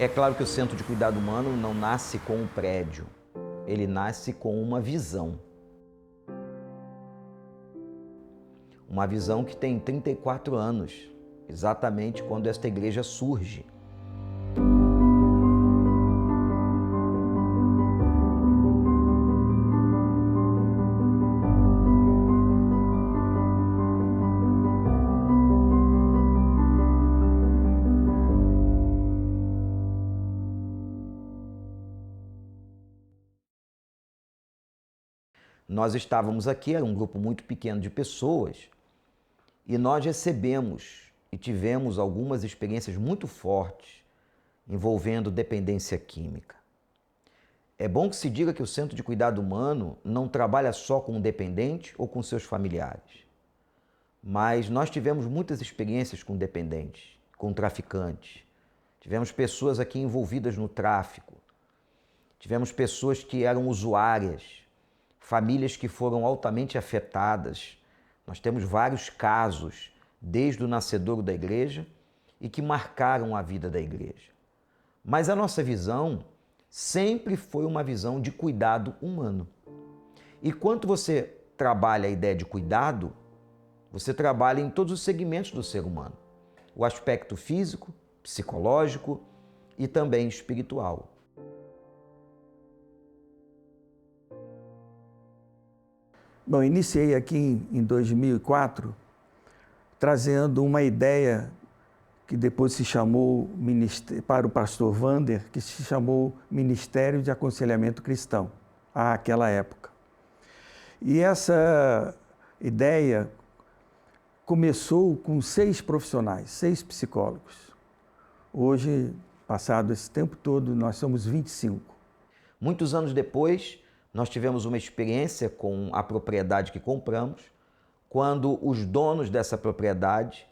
É claro que o Centro de Cuidado Humano não nasce com um prédio, ele nasce com uma visão. Uma visão que tem 34 anos, exatamente quando esta igreja surge. Nós estávamos aqui, era um grupo muito pequeno de pessoas, e nós recebemos e tivemos algumas experiências muito fortes envolvendo dependência química. É bom que se diga que o Centro de Cuidado Humano não trabalha só com o dependente ou com seus familiares, mas nós tivemos muitas experiências com dependentes, com traficantes. Tivemos pessoas aqui envolvidas no tráfico, tivemos pessoas que eram usuárias, famílias que foram altamente afetadas. Nós temos vários casos desde o nascedouro da igreja e que marcaram a vida da igreja. Mas a nossa visão sempre foi uma visão de cuidado humano. E quando você trabalha a ideia de cuidado, você trabalha em todos os segmentos do ser humano. O aspecto físico, psicológico e também espiritual. Bom, iniciei aqui em 2004, trazendo uma ideia que depois se chamou, para o pastor Wander, que se chamou Ministério de Aconselhamento Cristão, àquela época. E essa ideia começou com 6 profissionais, 6 psicólogos. Hoje, passado esse tempo todo, nós somos 25. Muitos anos depois, nós tivemos uma experiência com a propriedade que compramos, quando os donos dessa propriedade,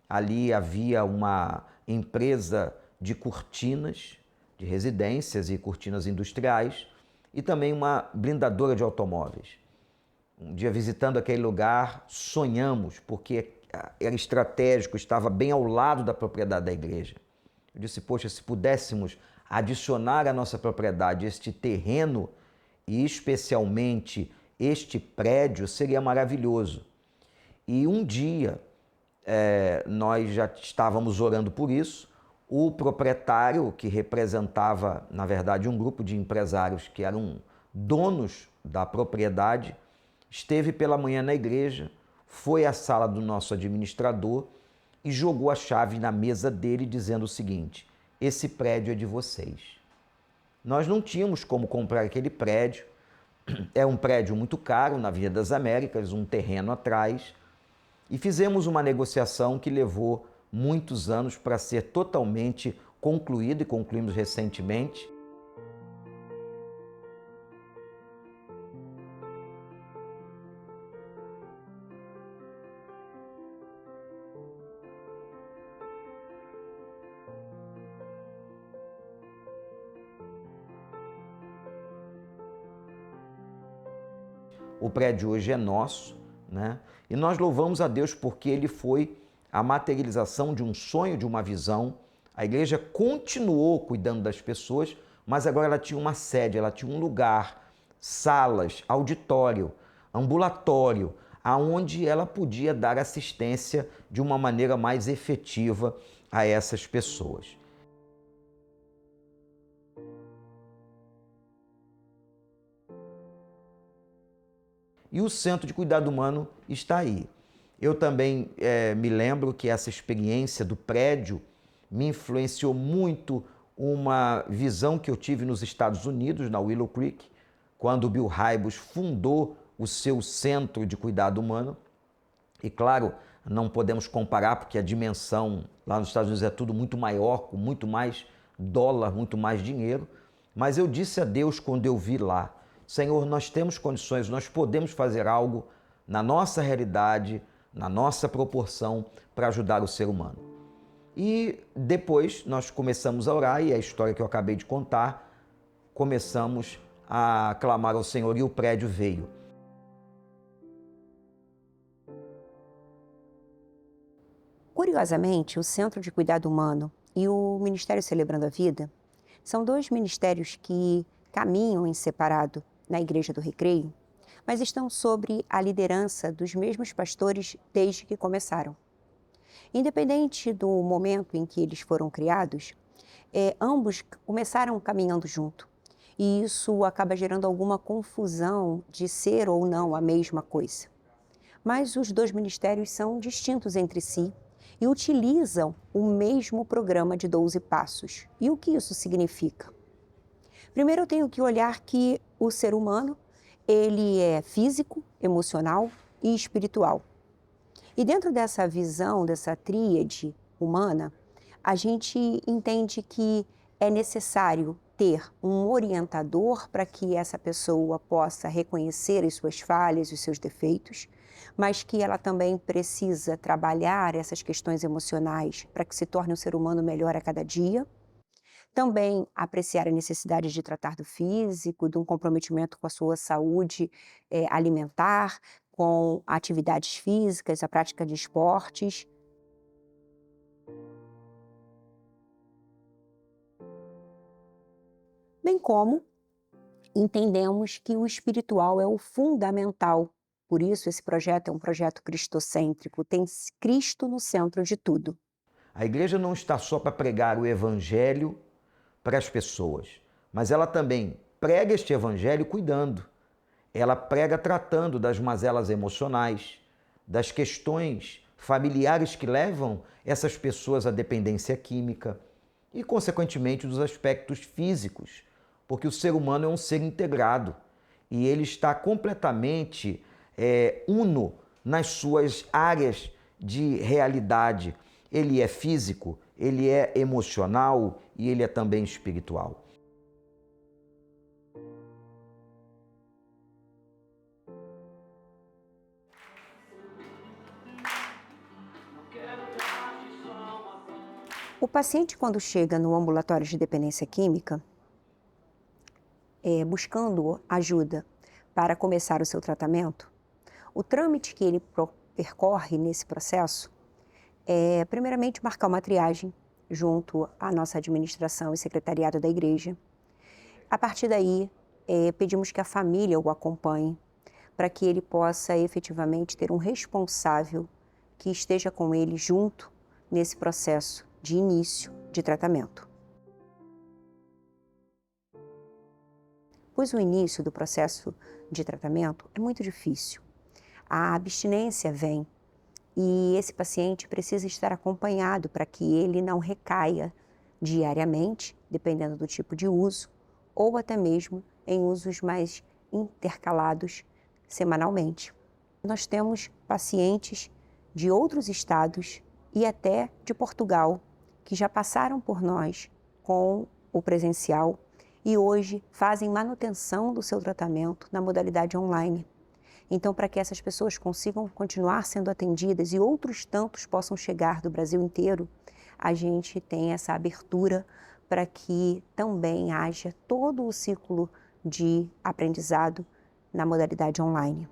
ali havia uma empresa de cortinas, de residências e cortinas industriais, e também uma blindadora de automóveis. Um dia visitando aquele lugar, sonhamos, porque era estratégico, estava bem ao lado da propriedade da igreja. Eu disse, poxa, se pudéssemos adicionar à nossa propriedade este terreno e especialmente este prédio, seria maravilhoso. E um dia, nós já estávamos orando por isso, o proprietário, que representava, na verdade, um grupo de empresários que eram donos da propriedade, esteve pela manhã na igreja, foi à sala do nosso administrador e jogou a chave na mesa dele, dizendo o seguinte: esse prédio é de vocês. Nós não tínhamos como comprar aquele prédio, é um prédio muito caro na Avenida das Américas, um terreno atrás, e fizemos uma negociação que levou muitos anos para ser totalmente concluída e concluímos recentemente. O prédio hoje é nosso, né? E nós louvamos a Deus porque ele foi a materialização de um sonho, de uma visão. A igreja continuou cuidando das pessoas, mas agora ela tinha uma sede, ela tinha um lugar, salas, auditório, ambulatório, aonde ela podia dar assistência de uma maneira mais efetiva a essas pessoas. E o Centro de Cuidado Humano está aí. Eu também me lembro que essa experiência do prédio me influenciou muito uma visão que eu tive nos Estados Unidos, na Willow Creek, quando o Bill Hybels fundou o seu Centro de Cuidado Humano. E claro, não podemos comparar porque a dimensão lá nos Estados Unidos é tudo muito maior, com muito mais dólar, muito mais dinheiro. Mas eu disse a Deus quando eu vi lá: Senhor, nós temos condições, nós podemos fazer algo na nossa realidade, na nossa proporção, para ajudar o ser humano. E depois nós começamos a orar, e a história que eu acabei de contar, começamos a clamar ao Senhor e o prédio veio. Curiosamente, o Centro de Cuidado Humano e o Ministério Celebrando a Vida são dois ministérios que caminham em separado na Igreja do Recreio, mas estão sob a liderança dos mesmos pastores desde que começaram. Independente do momento em que eles foram criados, ambos começaram caminhando junto. E isso acaba gerando alguma confusão de ser ou não a mesma coisa. Mas os dois ministérios são distintos entre si e utilizam o mesmo programa de 12 passos. E o que isso significa? Primeiro eu tenho que olhar que o ser humano, ele é físico, emocional e espiritual. E dentro dessa visão, dessa tríade humana, a gente entende que é necessário ter um orientador para que essa pessoa possa reconhecer as suas falhas e os seus defeitos, mas que ela também precisa trabalhar essas questões emocionais para que se torne um ser humano melhor a cada dia. Também apreciar a necessidade de tratar do físico, de um comprometimento com a sua saúde alimentar, com atividades físicas, a prática de esportes. Bem como entendemos que o espiritual é o fundamental. Por isso, esse projeto é um projeto cristocêntrico, tem Cristo no centro de tudo. A igreja não está só para pregar o evangelho para as pessoas, mas ela também prega este evangelho cuidando. Ela prega tratando das mazelas emocionais, das questões familiares que levam essas pessoas à dependência química e, consequentemente, dos aspectos físicos, porque o ser humano é um ser integrado e ele está completamente uno nas suas áreas de realidade. Ele é físico, ele é emocional e ele é também espiritual. O paciente, quando chega no ambulatório de dependência química, buscando ajuda para começar o seu tratamento, o trâmite que ele percorre nesse processo é, primeiramente, marcar uma triagem junto à nossa administração e secretariado da igreja. A partir daí, pedimos que a família o acompanhe para que ele possa efetivamente ter um responsável que esteja com ele junto nesse processo de início de tratamento. Pois o início do processo de tratamento é muito difícil. A abstinência vem e esse paciente precisa estar acompanhado para que ele não recaia diariamente, dependendo do tipo de uso, ou até mesmo em usos mais intercalados semanalmente. Nós temos pacientes de outros estados e até de Portugal que já passaram por nós com o presencial e hoje fazem manutenção do seu tratamento na modalidade online. Então, para que essas pessoas consigam continuar sendo atendidas e outros tantos possam chegar do Brasil inteiro, a gente tem essa abertura para que também haja todo o ciclo de aprendizado na modalidade online.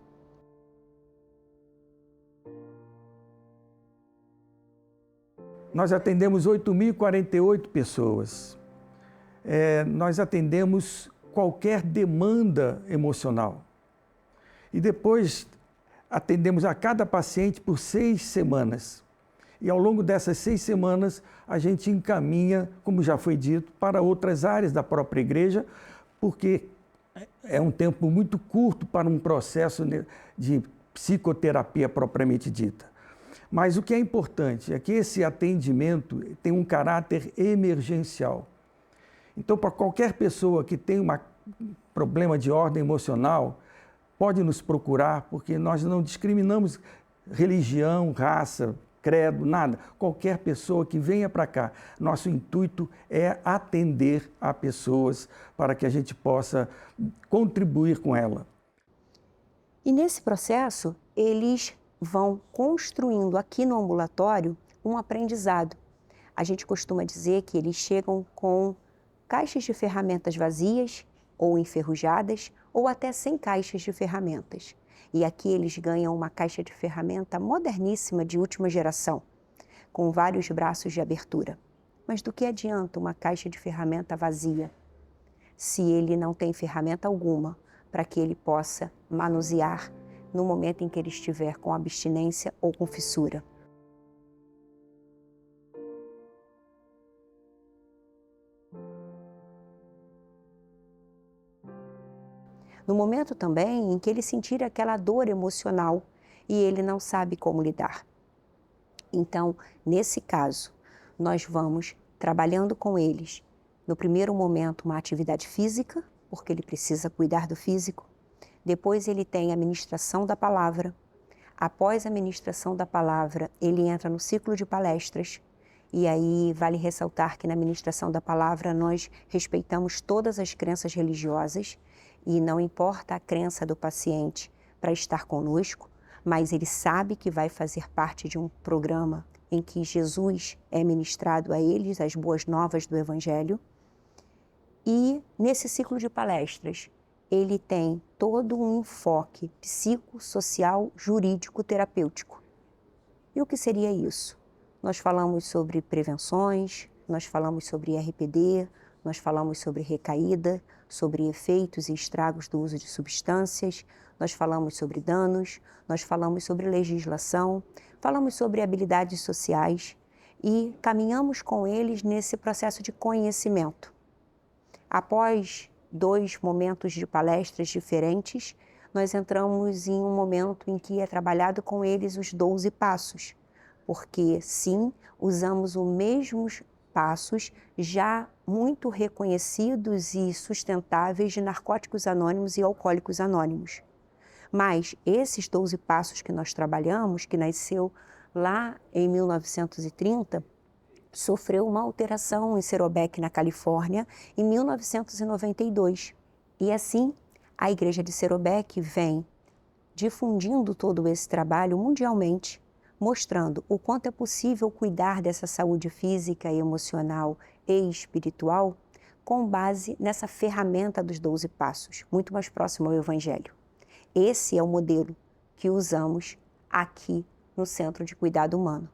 Nós atendemos 8.048 pessoas. Nós atendemos qualquer demanda emocional. E depois atendemos a cada paciente por 6 semanas. E ao longo dessas 6 semanas, a gente encaminha, como já foi dito, para outras áreas da própria igreja, porque é um tempo muito curto para um processo de psicoterapia propriamente dita. Mas o que é importante é que esse atendimento tem um caráter emergencial. Então, para qualquer pessoa que tem um problema de ordem emocional, pode nos procurar, porque nós não discriminamos religião, raça, credo, nada. Qualquer pessoa que venha para cá. Nosso intuito é atender a pessoas para que a gente possa contribuir com ela. E nesse processo, eles vão construindo aqui no ambulatório um aprendizado. A gente costuma dizer que eles chegam com caixas de ferramentas vazias ou enferrujadas, ou até sem caixas de ferramentas. E aqui eles ganham uma caixa de ferramenta moderníssima de última geração, com vários braços de abertura. Mas do que adianta uma caixa de ferramenta vazia, se ele não tem ferramenta alguma para que ele possa manusear no momento em que ele estiver com abstinência ou com fissura? No momento também em que ele sentir aquela dor emocional e ele não sabe como lidar. Então, nesse caso, nós vamos trabalhando com eles, no primeiro momento, uma atividade física, porque ele precisa cuidar do físico. Depois ele tem a ministração da palavra. Após a ministração da palavra, ele entra no ciclo de palestras. E aí vale ressaltar que na ministração da palavra nós respeitamos todas as crenças religiosas e não importa a crença do paciente para estar conosco, mas ele sabe que vai fazer parte de um programa em que Jesus é ministrado a eles, as boas novas do Evangelho. E nesse ciclo de palestras, ele tem todo um enfoque psicossocial, jurídico, terapêutico. E o que seria isso? Nós falamos sobre prevenções, nós falamos sobre RPD, nós falamos sobre recaída, sobre efeitos e estragos do uso de substâncias, nós falamos sobre danos, nós falamos sobre legislação, falamos sobre habilidades sociais e caminhamos com eles nesse processo de conhecimento. Após 2 momentos de palestras diferentes, nós entramos em um momento em que é trabalhado com eles os 12 passos, porque sim, usamos os mesmos passos já muito reconhecidos e sustentáveis de Narcóticos Anônimos e Alcoólicos Anônimos. Mas esses 12 passos que nós trabalhamos, que nasceu lá em 1930, sofreu uma alteração em Saddleback, na Califórnia, em 1992. E assim, a Igreja de Saddleback vem difundindo todo esse trabalho mundialmente, mostrando o quanto é possível cuidar dessa saúde física, emocional e espiritual com base nessa ferramenta dos 12 passos, muito mais próximo ao Evangelho. Esse é o modelo que usamos aqui no Centro de Cuidado Humano.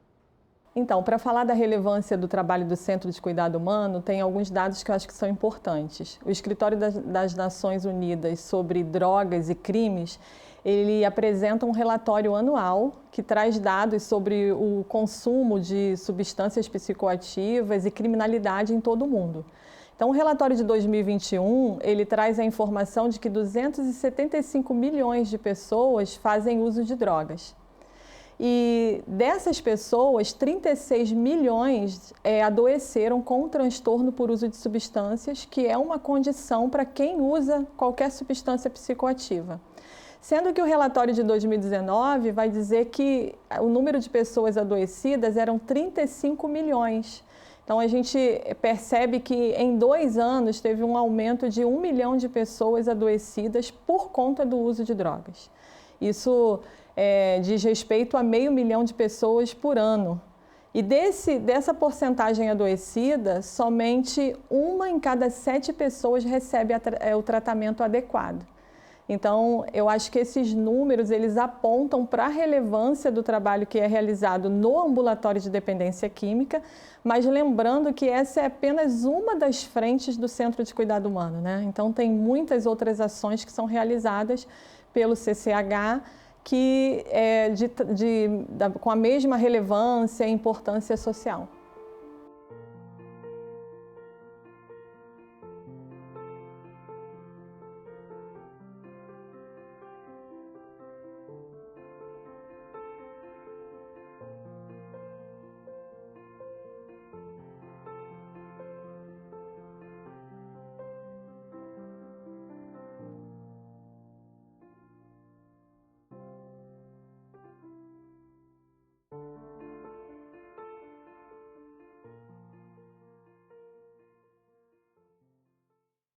Então, para falar da relevância do trabalho do Centro de Cuidado Humano, tem alguns dados que eu acho que são importantes. O Escritório das Nações Unidas sobre Drogas e Crimes, ele apresenta um relatório anual que traz dados sobre o consumo de substâncias psicoativas e criminalidade em todo o mundo. Então, o relatório de 2021, ele traz a informação de que 275 milhões de pessoas fazem uso de drogas. E dessas pessoas, 36 milhões adoeceram com um transtorno por uso de substâncias, que é uma condição para quem usa qualquer substância psicoativa. Sendo que o relatório de 2019 vai dizer que o número de pessoas adoecidas eram 35 milhões. Então, a gente percebe que em 2 anos teve um aumento de 1 milhão de pessoas adoecidas por conta do uso de drogas. Isso diz respeito a 500 mil de pessoas por ano. E dessa porcentagem adoecida, somente 1 em cada 7 pessoas recebe o tratamento adequado. Então, eu acho que esses números, eles apontam para a relevância do trabalho que é realizado no ambulatório de dependência química, mas lembrando que essa é apenas uma das frentes do Centro de Cuidado Humano, né? Então, tem muitas outras ações que são realizadas pelo CCH, que com a mesma relevância e importância social.